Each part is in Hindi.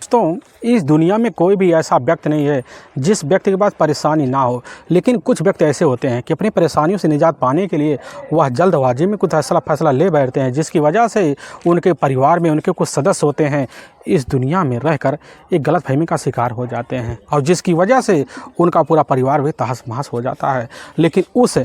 दोस्तों, इस दुनिया में कोई भी ऐसा व्यक्ति नहीं है जिस व्यक्ति के पास परेशानी ना हो, लेकिन कुछ व्यक्ति ऐसे होते हैं कि अपनी परेशानियों से निजात पाने के लिए वह जल्दबाजी में कुछ ऐसा फैसला ले बैठते हैं जिसकी वजह से उनके परिवार में उनके कुछ सदस्य होते हैं इस दुनिया में रहकर एक गलतफहमी का शिकार हो जाते हैं और जिसकी वजह से उनका पूरा परिवार भी तहस महस हो जाता है। लेकिन उस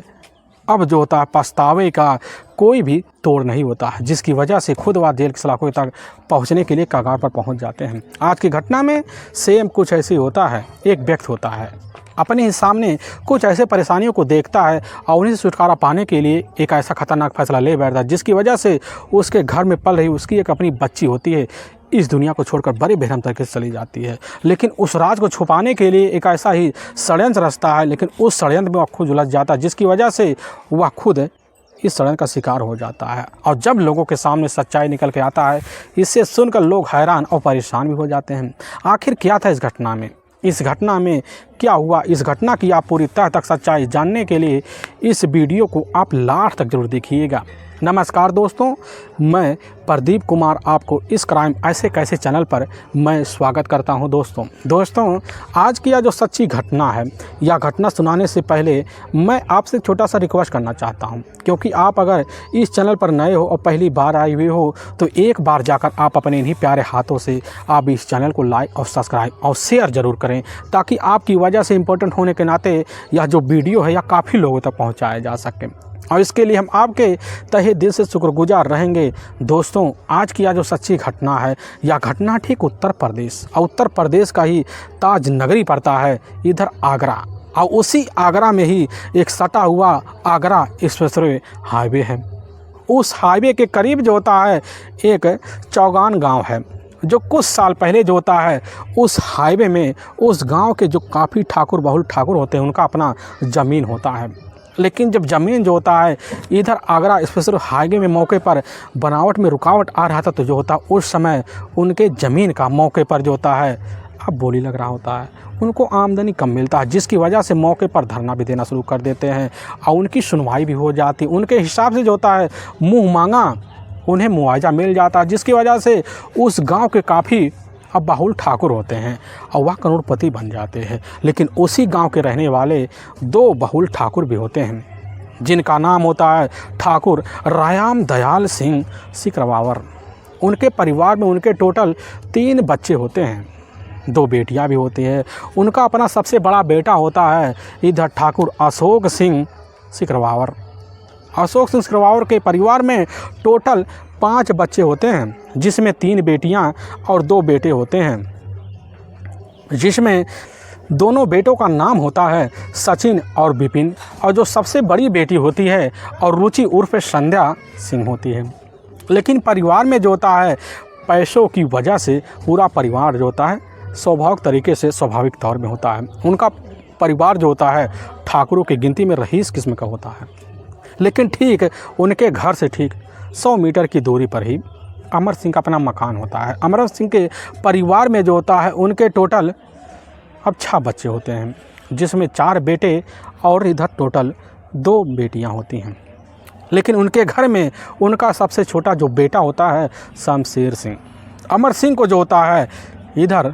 अब जो होता है पछतावे का कोई भी तोड़ नहीं होता है, जिसकी वजह से खुद वह जेल की सलाखों तक पहुंचने के लिए कगार पर पहुंच जाते हैं। आज की घटना में सेम कुछ ऐसी होता है। एक व्यक्ति होता है अपने ही सामने कुछ ऐसे परेशानियों को देखता है और उन्हीं से छुटकारा पाने के लिए एक ऐसा खतरनाक फैसला ले बैठता है जिसकी वजह से उसके घर में पल रही उसकी एक अपनी बच्ची होती है इस दुनिया को छोड़कर बड़े बेरहम तरीके से चली जाती है। लेकिन उस राज को छुपाने के लिए एक ऐसा ही षड्यंत्र रचता है, लेकिन उस षड्यंत्र में वह खुद उलझ जाता है जिसकी वजह से वह खुद इस षड्यंत्र का शिकार हो जाता है। और जब लोगों के सामने सच्चाई निकल के आता है, इससे सुनकर लोग हैरान और परेशान भी हो जाते हैं। आखिर क्या था इस घटना में, इस घटना में क्या हुआ, इस घटना की आप पूरी तह तक सच्चाई जानने के लिए इस वीडियो को आप लास्ट तक जरूर देखिएगा। नमस्कार दोस्तों, मैं प्रदीप कुमार आपको इस क्राइम ऐसे कैसे चैनल पर मैं स्वागत करता हूं। दोस्तों आज की यह जो सच्ची घटना है, यह घटना सुनाने से पहले मैं आपसे छोटा सा रिक्वेस्ट करना चाहता हूं, क्योंकि आप अगर इस चैनल पर नए हो और पहली बार आए हुए हो तो एक बार जाकर आप अपने इन्हीं प्यारे हाथों से आप इस चैनल को लाइक और सब्सक्राइब और शेयर ज़रूर करें, ताकि आपकी वजह से इम्पोर्टेंट होने के नाते यह जो वीडियो है यह काफ़ी लोगों तक पहुँचाया जा सके और इसके लिए हम आपके तहे दिल से शुक्रगुजार रहेंगे। दोस्तों आज की यह जो सच्ची घटना है, यह घटना ठीक उत्तर प्रदेश का ही ताज नगरी पड़ता है, इधर आगरा, और उसी आगरा में ही एक सटा हुआ आगरा एक्सप्रेसवे हाईवे है। उस हाईवे के करीब जो होता है एक चौगान गांव है, जो कुछ साल पहले जो होता है उस हाईवे में उस गांव के जो काफ़ी ठाकुर बहुल ठाकुर होते हैं उनका अपना ज़मीन होता है। लेकिन जब ज़मीन जो होता है इधर आगरा स्पेशल हाईवे में मौके पर बनावट में रुकावट आ रहा था, तो जो होता उस समय उनके ज़मीन का मौके पर जो होता है अब बोली लग रहा होता है, उनको आमदनी कम मिलता है, जिसकी वजह से मौके पर धरना भी देना शुरू कर देते हैं और उनकी सुनवाई भी हो जाती। उनके हिसाब से जो होता है मुँह मांगा उन्हें मुआवजा मिल जाता है, जिसकी वजह से उस गाँव के काफ़ी अब बहुल ठाकुर होते हैं और वह करोड़पति बन जाते हैं। लेकिन उसी गांव के रहने वाले दो बहुल ठाकुर भी होते हैं जिनका नाम होता है ठाकुर रायाम दयाल सिंह सिकरवावर। उनके परिवार में उनके टोटल 3 बच्चे होते हैं, 2 बेटियां भी होती हैं। उनका अपना सबसे बड़ा बेटा होता है इधर ठाकुर अशोक सिंह सिकरवावर। अशोक सिंह सिकरवावर के परिवार में टोटल 5 बच्चे होते हैं, जिसमें 3 बेटियां और 2 बेटे होते हैं, जिसमें दोनों बेटों का नाम होता है सचिन और विपिन, और जो सबसे बड़ी बेटी होती है और रुचि उर्फ संध्या सिंह होती है। लेकिन परिवार में जो होता है पैसों की वजह से पूरा परिवार जो होता है स्वाभाविक तौर में होता है। उनका परिवार जो होता है ठाकुरों की गिनती में रईस किस्म का होता है। लेकिन ठीक उनके घर से ठीक 100 मीटर की दूरी पर ही अमर सिंह का अपना मकान होता है। अमर सिंह के परिवार में जो होता है उनके टोटल अब 6 बच्चे होते हैं, जिसमें 4 बेटे और इधर टोटल 2 बेटियां होती हैं। लेकिन उनके घर में उनका सबसे छोटा जो बेटा होता है शमशेर सिंह। अमर सिंह को जो होता है इधर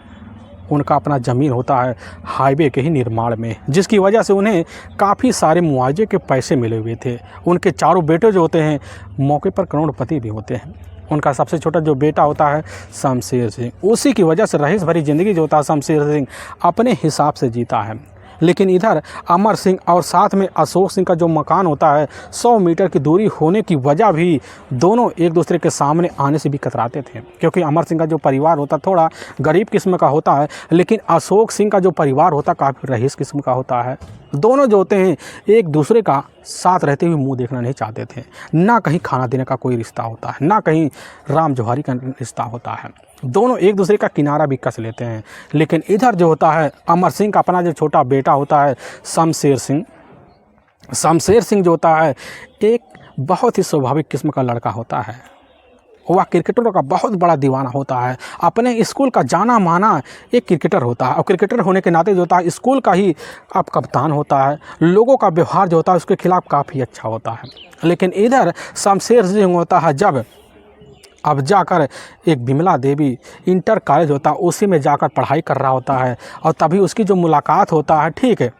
उनका अपना ज़मीन होता है हाईवे के ही निर्माण में, जिसकी वजह से उन्हें काफ़ी सारे मुआवजे के पैसे मिले हुए थे। उनके चारों बेटे जो होते हैं मौके पर करोड़पति भी होते हैं। उनका सबसे छोटा जो बेटा होता है शमशेर सिंह, उसी की वजह से रईस भरी ज़िंदगी जो होता है शमशेर सिंह अपने हिसाब से जीता है। लेकिन इधर अमर सिंह और साथ में अशोक सिंह का जो मकान होता है 100 मीटर की दूरी होने की वजह भी दोनों एक दूसरे के सामने आने से भी कतराते थे, क्योंकि अमर सिंह का जो परिवार होता थोड़ा गरीब किस्म का होता है, लेकिन अशोक सिंह का जो परिवार होता काफ़ी रईस किस्म का होता है। दोनों जो होते हैं एक दूसरे का साथ रहते हुए मुंह देखना नहीं चाहते थे। ना कहीं खाना देने का कोई रिश्ता होता है, ना कहीं राम जौहरी का रिश्ता होता है। दोनों एक दूसरे का किनारा भी कस लेते हैं। लेकिन इधर जो होता है अमर सिंह का अपना जो छोटा बेटा होता है शमशेर सिंह जो होता है एक बहुत ही स्वाभाविक किस्म का लड़का होता है। वह क्रिकेटरों का बहुत बड़ा दीवाना होता है। अपने स्कूल का जाना माना एक क्रिकेटर होता है और क्रिकेटर होने के नाते जो होता है स्कूल का ही अब कप्तान होता है। लोगों का व्यवहार जो होता है उसके खिलाफ काफ़ी अच्छा होता है। लेकिन इधर शमशेर सिंह होता है जब अब जाकर एक बिमला देवी इंटर कॉलेज होता है उसी में जाकर पढ़ाई कर रहा होता है और तभी उसकी जो मुलाकात होता है, ठीक है,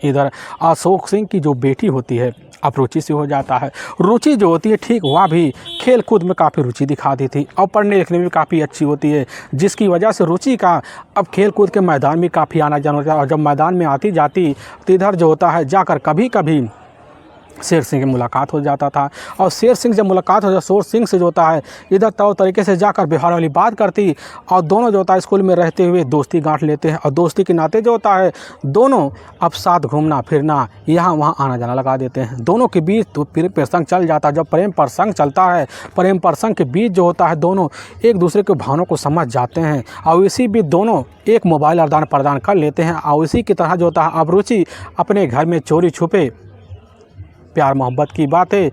इधर अशोक सिंह की जो बेटी होती है अब रुचि से हो जाता है। रुचि जो होती है, ठीक, वह भी खेल कूद में काफ़ी रुचि दिखाती थी और पढ़ने लिखने में काफ़ी अच्छी होती है, जिसकी वजह से रुचि का अब खेल कूद के मैदान में काफ़ी आना जाना होता है। और जब मैदान में आती जाती तो इधर जो होता है जाकर कभी कभी शेर सिंह की मुलाकात हो जाता था और शेर सिंह जब मुलाकात हो जाता शेर सिंह से जो होता है इधर तौर तरीके से जाकर व्यवहार वाली बात करती और दोनों जो होता है स्कूल में रहते हुए दोस्ती गांठ लेते हैं और दोस्ती के नाते जो होता है दोनों अब साथ घूमना फिरना यहाँ वहाँ आना जाना लगा देते हैं। दोनों के बीच तो प्रेम प्रसंग चल जाता है। जब प्रेम प्रसंग चलता है, प्रेम प्रसंग के बीच जो होता है दोनों एक दूसरे के भावनाओं को समझ जाते हैं और इसी बीच दोनों एक मोबाइल आदान प्रदान कर लेते हैं और इसी की तरह जो होता है अब रुचि अपने घर में चोरी छुपे प्यार मोहब्बत की बातें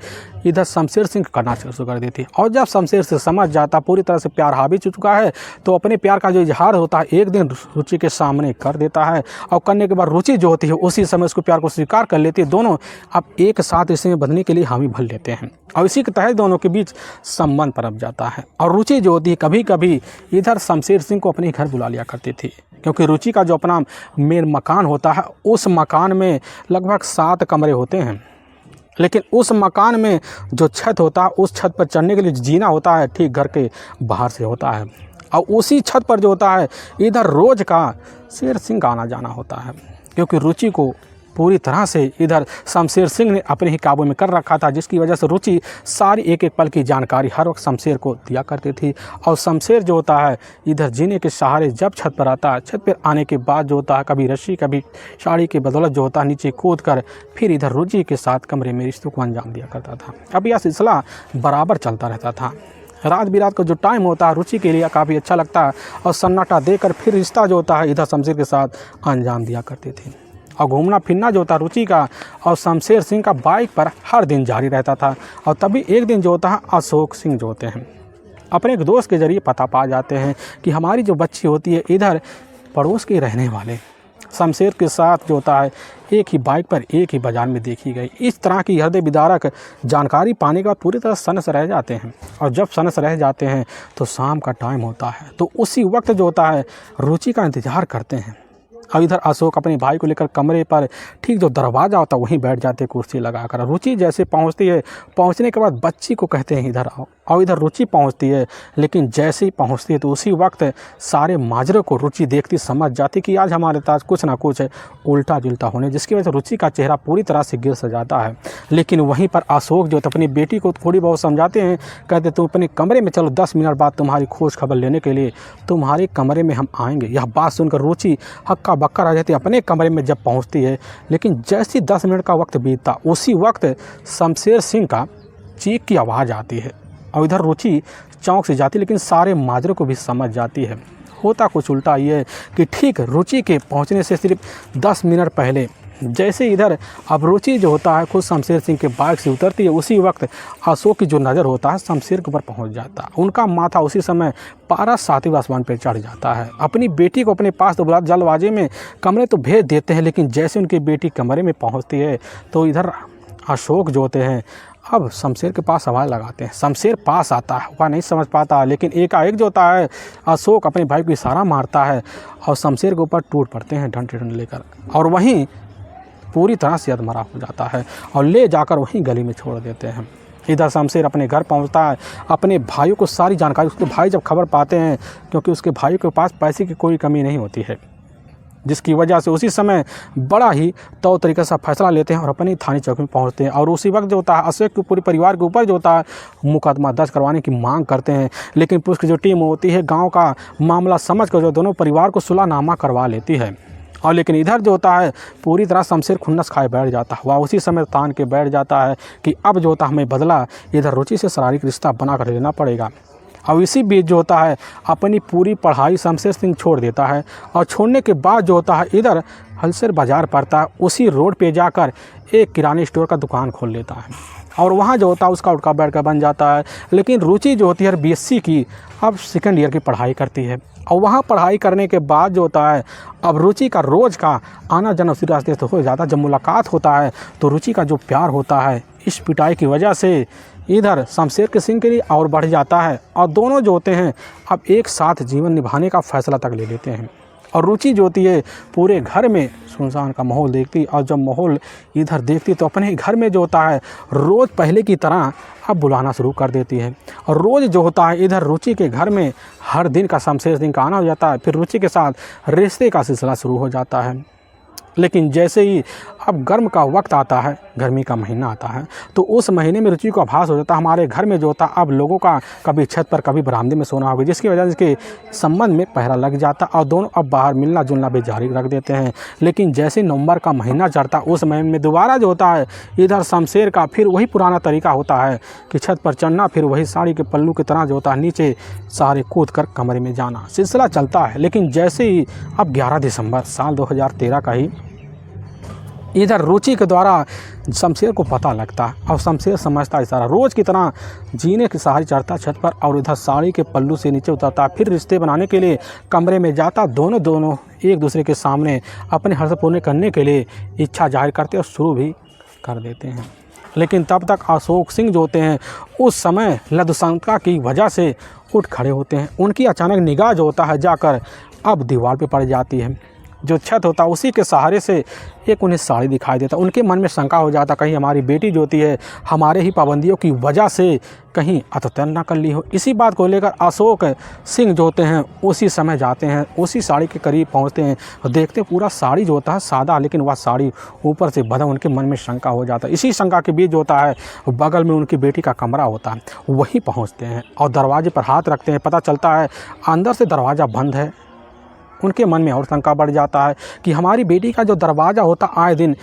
इधर शमशेर सिंह करना शुरू कर देती और जब शमशेर सिंह समझ जाता पूरी तरह से प्यार हावी चुका है तो अपने प्यार का जो इजहार होता है एक दिन रुचि के सामने कर देता है और करने के बाद रुचि जो होती है उसी समय उसको प्यार को स्वीकार कर लेती है। दोनों अब एक साथ रिश्ते में बंधने के लिए हामी भर लेते हैं और इसी के तहत दोनों के बीच संबंध पनप जाता है। और रुचि जो होती है कभी कभी इधर शमशेर सिंह को अपने घर बुला लिया करती थी क्योंकि रुचि का जो अपना मेन मकान होता है उस मकान में लगभग 7 कमरे होते हैं, लेकिन उस मकान में जो छत होता है उस छत पर चढ़ने के लिए जीना होता है ठीक घर के बाहर से होता है और उसी छत पर जो होता है इधर रोज़ का शेर सिंह आना जाना होता है क्योंकि रुचि को पूरी तरह से इधर शमशेर सिंह ने अपने ही काबू में कर रखा था, जिसकी वजह से रुचि सारी एक एक पल की जानकारी हर वक्त शमशेर को दिया करती थी। और शमशेर जो होता है इधर जीने के सहारे जब छत पर आता है, छत पर आने के बाद जो होता है कभी रस्सी कभी साड़ी की बदौलत जो होता है नीचे कूद कर फिर इधर रुचि के साथ कमरे में रिश्तों को अंजाम दिया करता था। अब यह सिलसिला बराबर चलता रहता था। रात बिरात का जो टाइम होता है रुचि के लिए काफ़ी अच्छा लगता है और सन्नाटा देकर फिर रिश्ता जो होता है इधर शमशेर के साथ अंजाम दिया करती थी। और घूमना फिरना जो होता है रुचि का और शमशेर सिंह का बाइक पर हर दिन जारी रहता था। और तभी एक दिन जो होता है अशोक सिंह जो होते हैं अपने एक दोस्त के ज़रिए पता पा जाते हैं कि हमारी जो बच्ची होती है इधर पड़ोस के रहने वाले शमशेर के साथ जो होता है एक ही बाइक पर एक ही बाजार में देखी गई। इस तरह की हृदय विदारक जानकारी पाने के बाद पूरी तरह सनस रह जाते हैं और जब सनस रह जाते हैं तो शाम का टाइम होता है तो उसी वक्त जो होता है रुचि का इंतज़ार करते हैं। अब इधर अशोक अपने भाई को लेकर कमरे पर ठीक जो दरवाज़ा होता है वहीं बैठ जाते कुर्सी लगाकर। रुचि जैसे पहुंचती है, पहुंचने के बाद बच्ची को कहते हैं इधर आओ और इधर रुचि पहुंचती है, लेकिन जैसे ही पहुंचती है तो उसी वक्त सारे माजरे को रुचि देखती समझ जाती कि आज हमारे पास कुछ ना कुछ उल्टा जुल्टा होने, जिसकी वजह से रुचि का चेहरा पूरी तरह से गिर जाता है। लेकिन वहीं पर अशोक जो अपनी बेटी को थोड़ी बहुत समझाते हैं, कहते तुम अपने कमरे में चलो, 10 मिनट बाद तुम्हारी खोज खबर लेने के लिए तुम्हारे कमरे में हम आएंगे। यह बात सुनकर रुचि हक्का बक्का रह जाती है अपने कमरे में जब पहुंचती है। लेकिन जैसे 10 मिनट का वक्त बीतता उसी वक्त शमशेर सिंह का चीख की आवाज़ आती है और इधर रुचि चौंक से जाती, लेकिन सारे माजरे को भी समझ जाती है। होता कुछ उल्टा ये कि ठीक रुचि के पहुंचने से सिर्फ 10 मिनट पहले जैसे इधर अब रुचि जो होता है खुद शमशेर सिंह के बाइक से उतरती है, उसी वक्त अशोक की जो नज़र होता है शमशेर के ऊपर पहुंच जाता है। उनका माथा उसी समय 12 सातवें आसमान पर चढ़ जाता है। अपनी बेटी को अपने पास तो बुला जल्दबाजी में कमरे तो भेज देते हैं, लेकिन जैसे उनकी बेटी कमरे में पहुँचती है तो इधर अशोक जो होते हैं अब शमशेर के पास आवाज़ लगाते हैं। शमशेर पास आता है, वह नहीं समझ पाता, लेकिन एकाएक जो होता है अशोक अपने भाई को इशारा मारता है और शमशेर के ऊपर टूट पड़ते हैं डंडे लेकर और वहीं पूरी तरह से अधमरा हो जाता है और ले जाकर वहीं गली में छोड़ देते हैं। इधर शमशेर अपने घर पहुंचता है, अपने भाइयों को सारी जानकारी, उसके भाई जब खबर पाते हैं क्योंकि उसके भाई के पास पैसे की कोई कमी नहीं होती है, जिसकी वजह से उसी समय बड़ा ही तौर तरीके से फैसला लेते हैं और अपनी थाने चौकी में पहुंचते हैं। और उसी वक्त जो होता है अशोक के पूरे परिवार के ऊपर जो होता है मुकदमा दर्ज करवाने की मांग करते हैं, लेकिन पुलिस की जो टीम होती है गांव का मामला समझ कर जो दोनों परिवार को सुलहनामा करवा लेती है। और लेकिन इधर जो होता है पूरी तरह शमशेर खुन्नस खाए बैठ जाता है, वह उसी समय तान के बैठ जाता है कि अब जो होता है हमें बदला इधर रुचि से शारीरिक रिश्ता बना कर लेना पड़ेगा। और इसी बीच जो होता है अपनी पूरी पढ़ाई शमशेर सिंह छोड़ देता है और छोड़ने के बाद जो होता है इधर हलसर बाज़ार पड़ता है, उसी रोड पे जाकर एक किराने स्टोर का दुकान खोल लेता है और वहाँ जो होता है उसका उठका बैठका बन जाता है। लेकिन रुचि जो होती है BSc की अब 2nd ईयर की पढ़ाई करती है और वहाँ पढ़ाई करने के बाद जो होता है अब रुचि का रोज़ का आना जाना उसी रास्ते से हो जाता है। जब मुलाकात होता है तो रुचि का जो प्यार होता है इस पिटाई की वजह से इधर शमशेर के सिंह के लिए और बढ़ जाता है और दोनों जो होते हैं अब एक साथ जीवन निभाने का फैसला तक ले लेते हैं। और रुचि जो होती है पूरे घर में सुनसान का माहौल देखती, और जब माहौल इधर देखती तो अपने घर में जो होता है रोज़ पहले की तरह अब बुलाना शुरू कर देती है। और रोज़ जो होता है इधर रुचि के घर में हर दिन का शमशेर सिंह का आना हो जाता है। फिर रुचि के साथ रिश्ते का सिलसिला शुरू हो जाता है। लेकिन जैसे ही अब गर्म का वक्त आता है, गर्मी का महीना आता है, तो उस महीने में रुचि को आभास हो जाता है हमारे घर में जो होता अब लोगों का कभी छत पर कभी बरामदे में सोना होगा, जिसकी वजह से इसके संबंध में पहरा लग जाता और दोनों अब बाहर मिलना जुलना भी जारी रख देते हैं। लेकिन जैसे नवंबर का महीना चढ़ता उस महीने में दोबारा जो होता है इधर शमशेर का फिर वही पुराना तरीका होता है कि छत पर चढ़ना, फिर वही साड़ी के पल्लू की तरह जो होता है नीचे सारे कूद कर कमरे में जाना, सिलसिला चलता है। लेकिन जैसे ही अब 11 दिसंबर साल 2013 का ही इधर रुचि के द्वारा शमशेर को पता लगता है और शमशेर समझता है सारा रोज़ की तरह जीने की सहारे चढ़ता छत पर और इधर साड़ी के पल्लू से नीचे उतरता, फिर रिश्ते बनाने के लिए कमरे में जाता। दोनों एक दूसरे के सामने अपने हर्ष पूर्ण करने के लिए इच्छा जाहिर करते और शुरू भी कर देते हैं। लेकिन तब तक अशोक सिंह जो होते हैं उस समय लघुशंका की वजह से उठ खड़े होते हैं। उनकी अचानक निगाह जो होता है जाकर अब दीवार पे पड़ जाती है। जो छत होता है उसी के सहारे से एक उन्हें साड़ी दिखाई देता। उनके मन में शंका हो जाता कहीं हमारी बेटी जो होती है हमारे ही पाबंदियों की वजह से कहीं अततन ना कर ली हो। इसी बात को लेकर अशोक सिंह जो होते हैं उसी समय जाते हैं, उसी साड़ी के करीब पहुंचते हैं और देखते पूरा साड़ी जो होता है सादा, लेकिन वह साड़ी ऊपर से बंधा। उनके मन में शंका हो जाता है। इसी शंका के बीच जो होता है बगल में उनकी बेटी का कमरा होता है, वहीं पहुँचते हैं और दरवाजे पर हाथ रखते हैं। पता चलता है अंदर से दरवाज़ा बंद है। उनके मन में और शंका बढ़ जाता है कि हमारी बेटी का जो दरवाज़ा होता आए दिन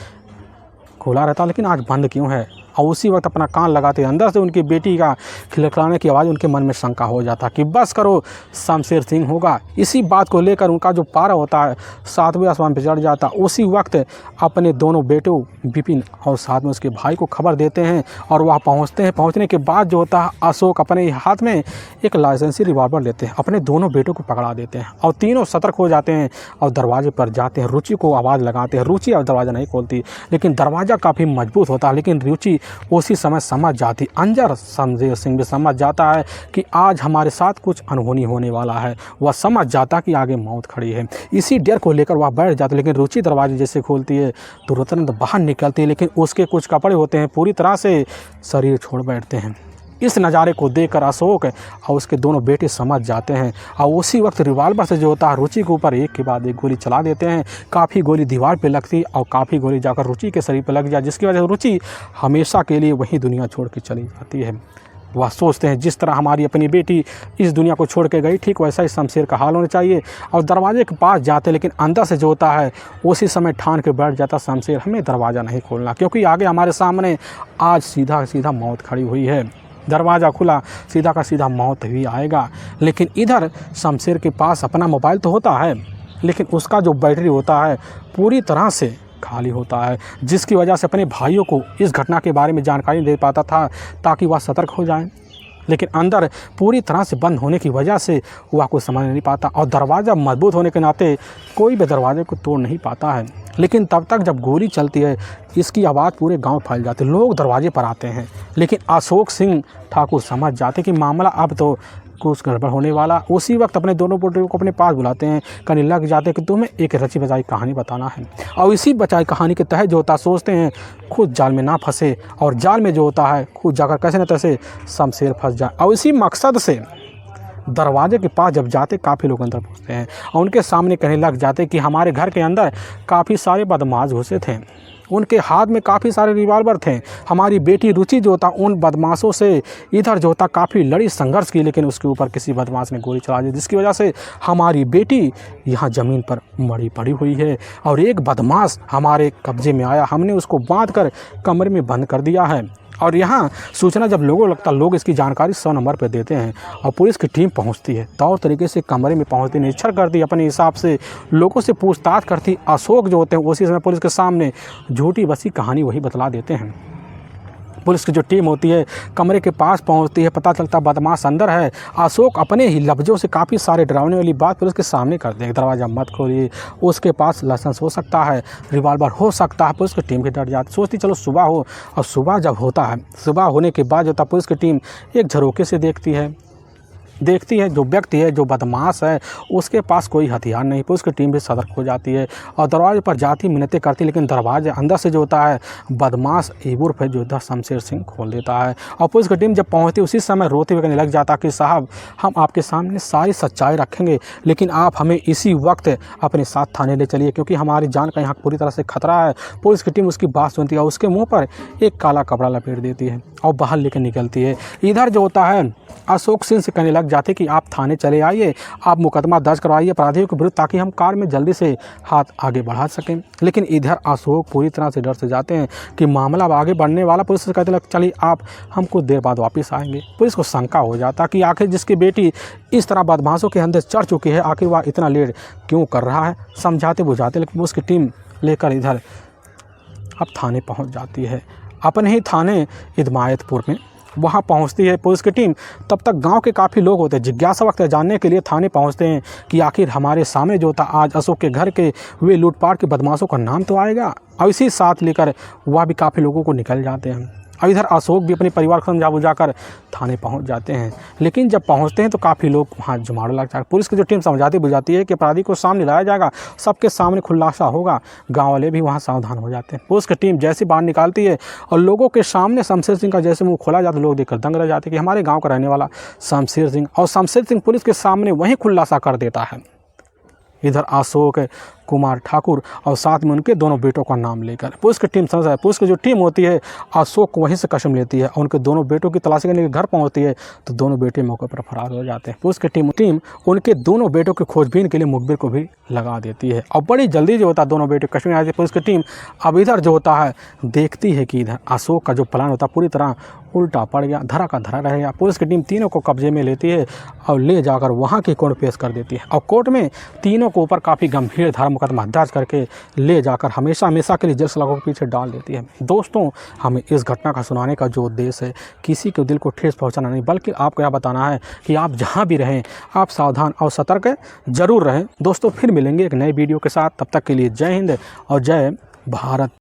खुला रहता लेकिन आज बंद क्यों है। और उसी वक्त अपना कान लगाते अंदर से उनकी बेटी का खिलखिलाने की आवाज़ उनके मन में शंका हो जाता कि बस करो शमशेर सिंह होगा। इसी बात को लेकर उनका जो पारा होता है 7वें आसमान पर चढ़ जाता। उसी वक्त अपने दोनों बेटों विपिन और साथ में उसके भाई को खबर देते हैं और वह पहुंचते हैं। पहुंचने के बाद जो होता है अशोक अपने हाथ में एक लाइसेंसी रिवॉल्वर लेते हैं, अपने दोनों बेटों को पकड़ा देते हैं और तीनों सतर्क हो जाते हैं और दरवाजे पर जाते हैं। रुचि को आवाज़ लगाते हैं। रुचि अब दरवाज़ा नहीं खोलती, लेकिन दरवाज़ा काफ़ी मजबूत होता है। लेकिन रुचि उसी समय समझ जाती, अंजर शमशेर सिंह भी समझ जाता है कि आज हमारे साथ कुछ अनहोनी होने वाला है। वह समझ जाता कि आगे मौत खड़ी है। इसी डर को लेकर वह बैठ जाता। लेकिन रुचि दरवाजे जैसे खोलती है तुरंत बाहर निकलती है, लेकिन उसके कुछ कपड़े होते हैं पूरी तरह से शरीर छोड़ बैठते हैं। इस नज़ारे को देखकर अशोक और उसके दोनों बेटे समझ जाते हैं और उसी वक्त रिवॉल्वर से जो होता है रुचि के ऊपर एक के बाद एक गोली चला देते हैं। काफ़ी गोली दीवार पे लगती और काफ़ी गोली जाकर रुचि के शरीर पे लग जाए, जिसकी वजह से रुचि हमेशा के लिए वही दुनिया छोड़ के चली जाती है। वह सोचते हैं जिस तरह हमारी अपनी बेटी इस दुनिया को छोड़ के गई ठीक वैसा ही शमशेर का हाल होना चाहिए। और दरवाजे के पास जाते, लेकिन अंदर से जो होता है उसी समय ठान के बैठ जाता शमशेर हमें दरवाज़ा नहीं खोलना, क्योंकि आगे हमारे सामने आज सीधा सीधा मौत खड़ी हुई है। दरवाज़ा खुला सीधा का सीधा मौत ही आएगा। लेकिन इधर शमशेर के पास अपना मोबाइल तो होता है, लेकिन उसका जो बैटरी होता है पूरी तरह से खाली होता है, जिसकी वजह से अपने भाइयों को इस घटना के बारे में जानकारी दे पाता था ताकि वह सतर्क हो जाएं। लेकिन अंदर पूरी तरह से बंद होने की वजह से वह कुछ समझ नहीं पाता और दरवाज़ा मजबूत होने के नाते कोई भी दरवाजे को तोड़ नहीं पाता है। लेकिन तब तक जब गोली चलती है इसकी आवाज़ पूरे गांव फैल जाती है, लोग दरवाजे पर आते हैं। लेकिन अशोक सिंह ठाकुर समझ जाते कि मामला अब तो कुछ गड़बड़ होने वाला। उसी वक्त अपने दोनों बेटों को अपने पास बुलाते हैं, कहने लग जाते कि तुम्हें एक रची बचाई कहानी बताना है। और इसी बचाई कहानी के तहत जो होता सोचते हैं खुद जाल में ना फंसे और जाल में जो होता है खुद जाकर कैसे न तैसे शमशेर फंस जाए। और इसी मकसद से दरवाजे के पास जब जाते काफ़ी लोग अंदर पहुँचते हैं और उनके सामने कहने लग जाते कि हमारे घर के अंदर काफ़ी सारे बदमाश घुसे थे, उनके हाथ में काफ़ी सारे रिवॉल्वर थे। हमारी बेटी रुचि जो होता उन बदमाशों से इधर जो होता काफ़ी लड़ी संघर्ष की, लेकिन उसके ऊपर किसी बदमाश ने गोली चला दी, जिसकी वजह से हमारी बेटी यहाँ ज़मीन पर मरी पड़ी हुई है और एक बदमाश हमारे कब्जे में आया, हमने उसको बांध कर कमरे में बंद कर दिया है। और यहाँ सूचना जब लोगों को लगता लोग इसकी जानकारी 100 नंबर पर देते हैं और पुलिस की टीम पहुँचती है, तौर तरीके से कमरे में पहुँचती, निरीक्षण करती, अपने हिसाब से लोगों से पूछताछ करती। अशोक जो होते हैं उसी समय पुलिस के सामने झूठी बसी कहानी वही बतला देते हैं। पुलिस की जो टीम होती है कमरे के पास पहुंचती है, पता चलता बदमाश अंदर है। अशोक अपने ही लफ्ज़ों से काफ़ी सारे डरावने वाली बात पुलिस के सामने करते हैं, दरवाज़ा मत खोलिए, उसके पास लाइसेंस हो सकता है, रिवॉल्वर हो सकता है। पुलिस की टीम भी डर जाती, सोचती चलो सुबह हो। और सुबह जब होता है, सुबह होने के बाद जो होता है पुलिस की टीम एक झरोके से देखती है जो व्यक्ति है, जो बदमाश है, उसके पास कोई हथियार नहीं। पुलिस की टीम भी सतर्क हो जाती है और दरवाजे पर जाती मिन्नतें करती, लेकिन दरवाजे अंदर से जो होता है बदमाश उर्फ जो होता है शमशेर सिंह खोल देता है। और पुलिस की टीम जब पहुंचती उसी समय रोते हुए कहने लग जाता कि साहब हम आपके सामने सारी सच्चाई रखेंगे, लेकिन आप हमें इसी वक्त अपने साथ थाने ले चलिए, क्योंकि हमारी जान का यहाँ पूरी तरह से खतरा है। पुलिस की टीम उसकी बात सुनती है और उसके मुँह पर एक काला कपड़ा लपेट देती है और बाहर लेकर निकलती है। इधर जो होता है अशोक सिंह से कहने लग जाते कि आप थाने चले आइए, आप मुकदमा दर्ज करवाइए अपराधियों के विरुद्ध, ताकि हम कार में जल्दी से हाथ आगे बढ़ा सकें। लेकिन इधर अशोक पूरी तरह से डर से जाते हैं कि मामला आगे बढ़ने वाला। पुलिस से कहते लग चलिए आप हम कुछ देर बाद वापस आएंगे। पुलिस को शंका हो जाता कि आखिर जिसकी बेटी इस तरह बदमाशों के अंदर चढ़ चुकी है, आखिर वह इतना लेट क्यों कर रहा है। समझाते बुझाते लेकिन उसकी टीम लेकर इधर अब थाने पहुँच जाती है, अपने ही थाने इदमायतपुर में। वहाँ पहुँचती है पुलिस की टीम। तब तक गांव के काफ़ी लोग होते हैं, जिज्ञासा वक्त जानने के लिए थाने पहुँचते हैं कि आखिर हमारे सामने जो था आज अशोक के घर के वे लूटपाट के बदमाशों का नाम तो आएगा। और इसी साथ लेकर वह भी काफ़ी लोगों को निकल जाते हैं। और इधर अशोक भी अपने परिवार को समझा बुझाकर थाने पहुंच जाते हैं, लेकिन जब पहुंचते हैं तो काफ़ी लोग वहां जुमाड़ो लग जाते हैं। पुलिस की जो टीम समझाती बुझाती है कि अपराधी को सामने लाया जाएगा, सबके सामने खुलासा होगा। गांव वाले भी वहां सावधान हो जाते हैं। पुलिस की टीम जैसे बाहर निकालती है और लोगों के सामने शमशेर सिंह का जैसे मुँह खोला जाता है, लोग देखकर दंग रह जाते हैं कि हमारे गाँव का रहने वाला शमशेर सिंह। और शमशेर सिंह पुलिस के सामने वहीं खुलासा कर देता है। इधर अशोक कुमार ठाकुर और साथ में उनके दोनों बेटों का नाम लेकर पुलिस की टीम समझ है। पुलिस की जो टीम होती है अशोक को वहीं से कसम लेती है और उनके दोनों बेटों की तलाशी करने के घर पहुंचती है तो दोनों बेटे मौके पर फरार हो जाते हैं। पुलिस की टीम उनके दोनों बेटों की खोजबीन के लिए मुखबिर को भी लगा देती है और बड़ी जल्दी जो होता है दोनों बेटे कश्मीर आ जाते हैं। पुलिस की टीम अब इधर जो होता है देखती है कि इधर अशोक का जो प्लान होता है पूरी तरह उल्टा पड़ गया, धरा का धरा रहेगा। पुलिस की टीम तीनों को कब्जे में लेती है और ले जाकर वहाँ की कोर्ट पेश कर देती है और कोर्ट में तीनों को ऊपर काफ़ी गंभीर धारा मुकदमा दर्ज करके ले जाकर हमेशा के लिए जेल सलाखों के पीछे डाल देती है। दोस्तों, हमें इस घटना का सुनाने का जो उद्देश्य है किसी के दिल को ठेस पहुंचाना नहीं, बल्कि आपको यह बताना है कि आप जहां भी रहें आप सावधान और सतर्क जरूर रहें। दोस्तों, फिर मिलेंगे एक नए वीडियो के साथ, तब तक के लिए जय हिंद और जय भारत।